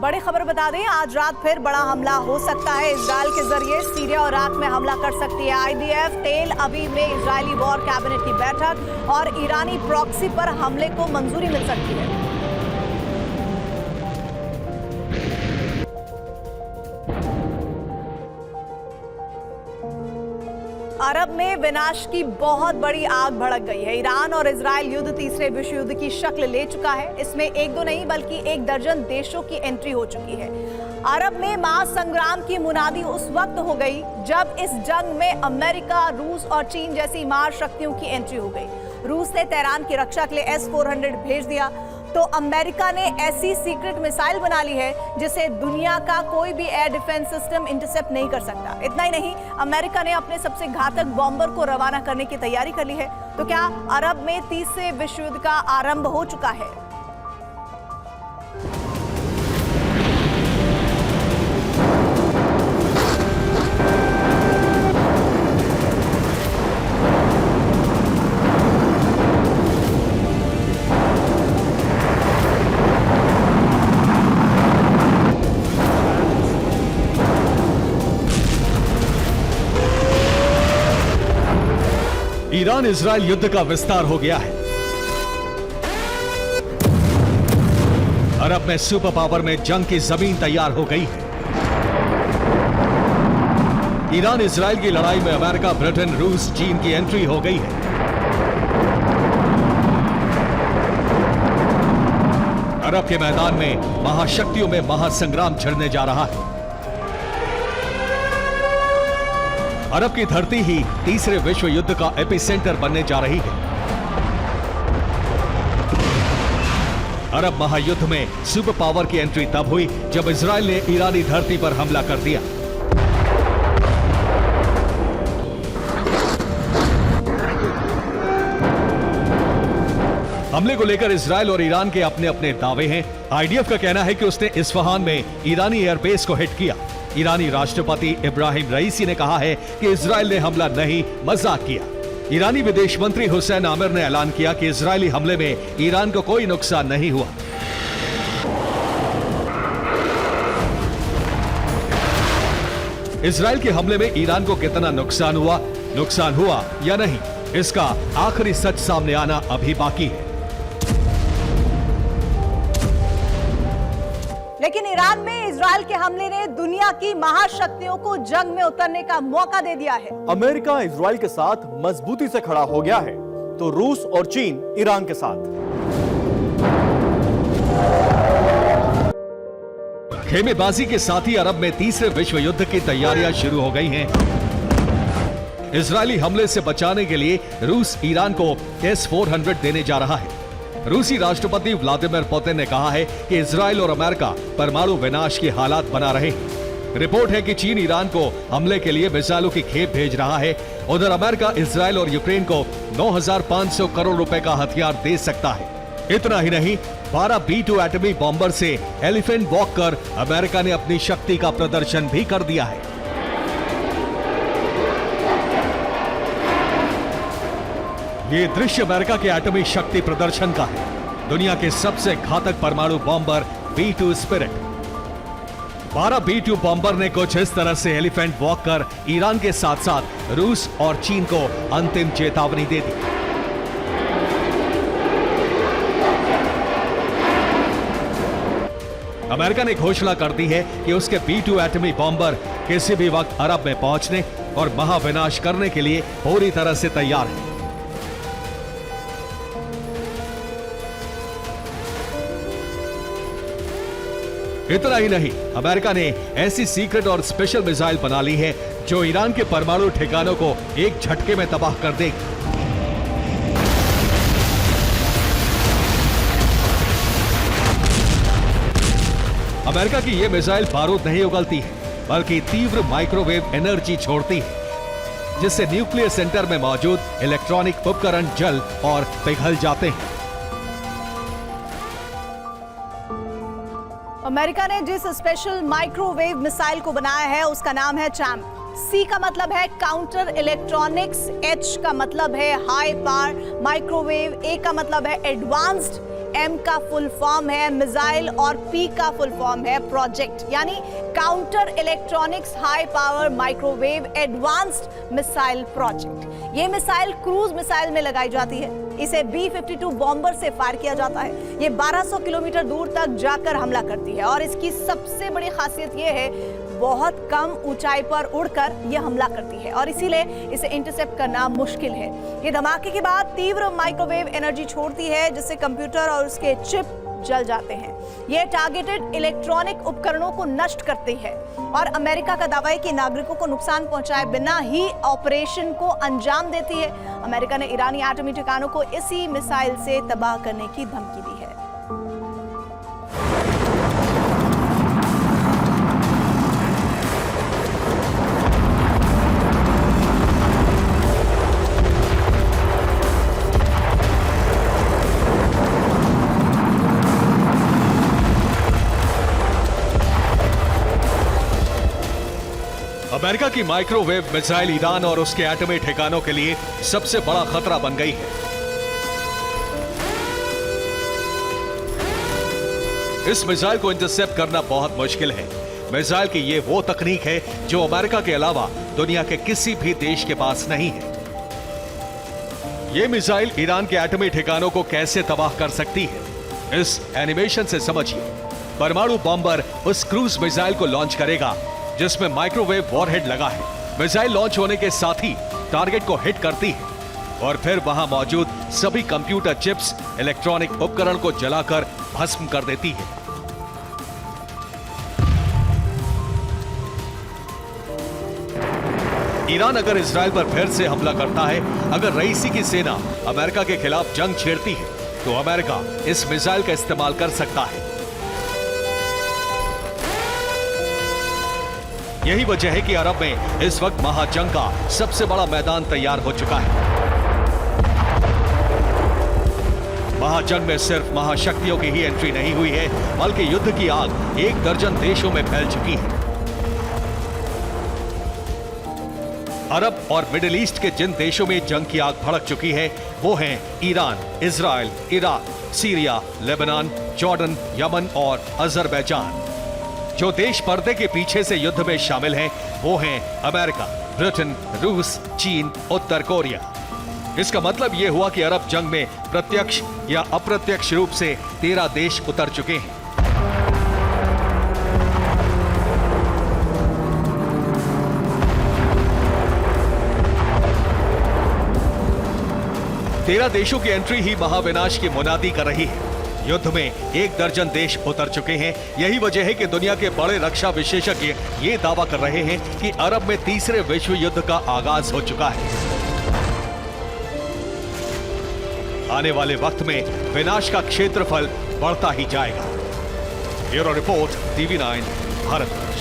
बड़ी खबर बता दें, आज रात फिर बड़ा हमला हो सकता है। इजराइल के जरिए सीरिया और इराक में हमला कर सकती है आईडीएफ। तेल अवीव में इजरायली वॉर कैबिनेट की बैठक और ईरानी प्रॉक्सी पर हमले को मंजूरी मिल सकती है। अरब में विनाश की बहुत बड़ी आग भड़क गई है। ईरान और इजराइल युद्ध तीसरे विश्व युद्ध की शक्ल ले चुका है। इसमें एक दो नहीं बल्कि 1 दर्जन देशों की एंट्री हो चुकी है। अरब में महासंग्राम की मुनादी उस वक्त हो गई जब इस जंग में अमेरिका, रूस और चीन जैसी महाशक्तियों की एंट्री हो गई। रूस ने तेहरान की रक्षा के लिए S-400 भेज दिया तो अमेरिका ने ऐसी सीक्रेट मिसाइल बना ली है जिसे दुनिया का कोई भी एयर डिफेंस सिस्टम इंटरसेप्ट नहीं कर सकता। इतना ही नहीं, अमेरिका ने अपने सबसे घातक बॉम्बर को रवाना करने की तैयारी कर ली है। तो क्या अरब में तीसरे विश्व युद्ध का आरंभ हो चुका है? ईरान इजराइल युद्ध का विस्तार हो गया है। अरब में सुपर पावर में जंग की जमीन तैयार हो गई है। ईरान इजराइल की लड़ाई में अमेरिका, ब्रिटेन, रूस, चीन की एंट्री हो गई है। अरब के मैदान में महाशक्तियों में महासंग्राम छिड़ने जा रहा है। अरब की धरती ही तीसरे विश्व युद्ध का एपिसेंटर बनने जा रही है। अरब महायुद्ध में सुपर पावर की एंट्री तब हुई जब इजराइल ने ईरानी धरती पर हमला कर दिया। हमले को लेकर इजराइल और ईरान के अपने अपने दावे हैं। आईडीएफ का कहना है कि उसने इस्फहान में ईरानी एयरबेस को हिट किया। ईरानी राष्ट्रपति इब्राहिम रईसी ने कहा है कि इजराइल ने हमला नहीं, मजाक किया। ईरानी विदेश मंत्री हुसैन आमिर ने ऐलान किया कि इजरायली हमले में ईरान को कोई नुकसान नहीं हुआ। इजराइल के हमले में ईरान को कितना नुकसान हुआ या नहीं, इसका आखिरी सच सामने आना अभी बाकी है। लेकिन ईरान में इजराइल के हमले ने दुनिया की महाशक्तियों को जंग में उतरने का मौका दे दिया है। अमेरिका इजराइल के साथ मजबूती से खड़ा हो गया है तो रूस और चीन ईरान के साथ। खेमेबाजी के साथ ही अरब में तीसरे विश्व युद्ध की तैयारियां शुरू हो गई हैं। इजरायली हमले से बचाने के लिए रूस ईरान को S-400 देने जा रहा है। रूसी राष्ट्रपति व्लादिमीर पुतिन ने कहा है कि इजराइल और अमेरिका परमाणु विनाश की हालात बना रहे हैं। रिपोर्ट है कि चीन ईरान को हमले के लिए मिसाइलों की खेप भेज रहा है। उधर अमेरिका इजराइल और यूक्रेन को 9,500 करोड़ रुपए का हथियार दे सकता है। इतना ही नहीं, 12 B-2 एटमी बॉम्बर से एलिफेंट वॉक कर अमेरिका ने अपनी शक्ति का प्रदर्शन भी कर दिया है। ये दृश्य अमेरिका के एटमी शक्ति प्रदर्शन का है। दुनिया के सबसे घातक परमाणु bomber B-2 spirit. 12 B-2 bomber ने कुछ इस तरह से एलिफेंट वॉक कर ईरान के साथ साथ रूस और चीन को अंतिम चेतावनी दे दी। अमेरिका ने घोषणा कर दी है कि उसके B-2 एटमी बॉम्बर किसी भी वक्त अरब में पहुंचने और महाविनाश करने के लिए पूरी तरह से तैयार है। इतना ही नहीं, अमेरिका ने ऐसी सीक्रेट और स्पेशल मिसाइल बना ली है जो ईरान के परमाणु ठिकानों को एक झटके में तबाह कर देगी। अमेरिका की यह मिसाइल बारूद नहीं उगलती है बल्कि तीव्र माइक्रोवेव एनर्जी छोड़ती है जिससे न्यूक्लियर सेंटर में मौजूद इलेक्ट्रॉनिक उपकरण जल और पिघल जाते हैं। अमेरिका ने जिस स्पेशल माइक्रोवेव मिसाइल को बनाया है उसका नाम है चैम्प। C का मतलब है काउंटर इलेक्ट्रॉनिक्स, H का मतलब है हाई पावर माइक्रोवेव, A का मतलब है एडवांस्ड, M का फुल फॉर्म है मिसाइल और P का फुल फॉर्म है प्रोजेक्ट, यानी counter electronics high power microwave advanced missile project. ये मिसाइल क्रूज मिसाइल में लगाई जाती है। इसे B-52 बॉम्बर से फायर किया जाता है। ये 1200 किलोमीटर दूर तक जाकर हमला करती है और इसकी सबसे बड़ी खासियत ये है बहुत कम ऊंचाई पर उड़कर यह हमला करती है और इसीलिए इसे इंटरसेप्ट करना मुश्किल है। ये धमाके के बाद तीव्र माइक्रोवेव एनर्जी छोड़ती है जिससे कंप्यूटर और उसके चिप जल जाते हैं। यह टारगेटेड इलेक्ट्रॉनिक उपकरणों को नष्ट करती है और अमेरिका का दावा है कि नागरिकों को नुकसान पहुंचाए बिना ही ऑपरेशन को अंजाम देती है। अमेरिका ने ईरानी एटमी ठिकानों को इसी मिसाइल से तबाह करने की धमकी दी है। अमेरिका की माइक्रोवेव मिसाइल ईरान और उसके एटमी ठिकानों के लिए सबसे बड़ा खतरा बन गई है। इस मिसाइल को इंटरसेप्ट करना बहुत मुश्किल है। मिसाइल की ये वो तकनीक है जो अमेरिका के अलावा दुनिया के किसी भी देश के पास नहीं है। ये मिसाइल ईरान के एटमी ठिकानों को कैसे तबाह कर सकती है, इस एनिमेशन से समझिए। परमाणु बॉम्बर उस क्रूज मिसाइल को लॉन्च करेगा जिसमें माइक्रोवेव वॉरहेड लगा है। मिसाइल लॉन्च होने के साथ ही टारगेट को हिट करती है और फिर वहां मौजूद सभी कंप्यूटर चिप्स, इलेक्ट्रॉनिक उपकरण को जलाकर भस्म कर देती है। ईरान अगर इजराइल पर फिर से हमला करता है, अगर रईसी की सेना अमेरिका के खिलाफ जंग छेड़ती है, तो अमेरिका इस मिसाइल का इस्तेमाल कर सकता है। यही वजह है कि अरब में इस वक्त महाजंग का सबसे बड़ा मैदान तैयार हो चुका है। महाजंग में सिर्फ महाशक्तियों की ही एंट्री नहीं हुई है, बल्कि युद्ध की आग 1 दर्जन देशों में फैल चुकी है। अरब और मिडिल ईस्ट के जिन देशों में जंग की आग भड़क चुकी है वो हैं Iran, Israel, Iraq, Syria, Lebanon, Jordan, Yemen और अजरबैजान। जो देश पर्दे के पीछे से युद्ध में शामिल हैं वो हैं अमेरिका, ब्रिटेन, रूस, चीन, उत्तर कोरिया। इसका मतलब यह हुआ कि अरब जंग में प्रत्यक्ष या अप्रत्यक्ष रूप से 13 देश उतर चुके हैं। तेरह देशों की एंट्री ही महाविनाश की मुनादी कर रही है। युद्ध में 1 दर्जन देश उतर चुके हैं। यही वजह है कि दुनिया के बड़े रक्षा विशेषज्ञ ये दावा कर रहे हैं कि अरब में तीसरे विश्व युद्ध का आगाज हो चुका है। आने वाले वक्त में विनाश का क्षेत्रफल बढ़ता ही जाएगा। Bureau report, TV9, Bharatvarsh.